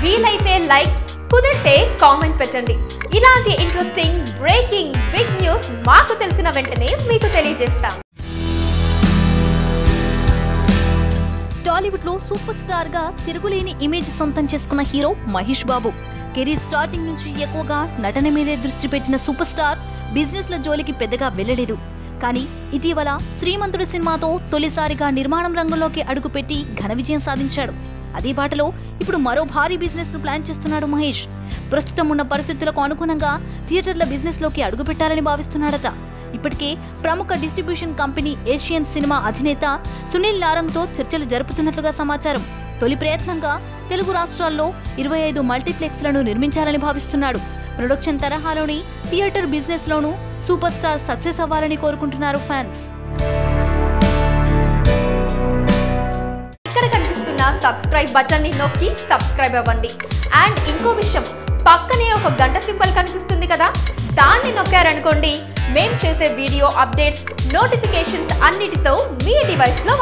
వీలైతే లైక్, కుదిరితే కామెంట్ పెట్టండి. ఇలాంటి ఇంట్రెస్టింగ్ బ్రేకింగ్ బిగ్ న్యూస్ మాకు తెలిసిన వెంటనే మీకు తెలియజేస్తాం. టాలీవుడ్ లో సూపర్ స్టార్ గా తిరుగులేని ఇమేజ్ సొంతం చేసుకున్న hero Mahesh Babu. Career starting నుంచి ఎక్కువగా నటన మీదే దృష్టి పెట్టిన సూపర్ స్టార్ బిజినెస్ ల జోలికి పెద్దగా వెళ్ళలేదు. కానీ ఇటీవల శ్రీమంతుడు సినిమాతో తొలిసారిగా నిర్మాణం రంగంలోకి అడుగుపెట్టి ఘన విజయం సాధించాడు. అదే బాటలో ఇప్పుడు మరో భారీ బిజినెస్ ను ప్లాన్ చేస్తున్నాడు మహేష్. ప్రస్తుతం ఉన్న పరిస్థితులకు అనుగుణంగా థియేటర్ల బిజినెస్ లోకి అడుగుపెట్టాలని భావిస్తున్నాడట. ఇప్పటికే ప్రముఖ డిస్ట్రిబ్యూషన్ కంపెనీ ఏషియన్ సినిమా అధినేత సునీల్ నారంగ్తో చర్చలు జరుపుతున్నట్లుగా సమాచారం. తొలి ప్రయత్నంగా తెలుగు రాష్ట్రాల్లో 25 మల్టీప్లెక్స్లను నిర్మించాలని భావిస్తున్నాడు. ప్రొడక్షన్ తరహాలోని థియేటర్ బిజినెస్ లోనూ సూపర్ స్టార్ సక్సెస్ అవ్వాలని కోరుకుంటున్నారు ఫ్యాన్స్. ఇక్కడ కనిపిస్తున్న సబ్స్క్రైబ్ బటన్ ని నొక్కి సబ్స్క్రైబ్ అవ్వండి. అండ్ ఇంకో విషయం, పక్కనే ఒక గంట సింబల్ కనిపిస్తుంది కదా, దాన్ని నొక్కారనుకోండి, మేము చేసే వీడియో అప్డేట్స్, నోటిఫికేషన్స్ అన్నిటితో మీ డివైస్ లో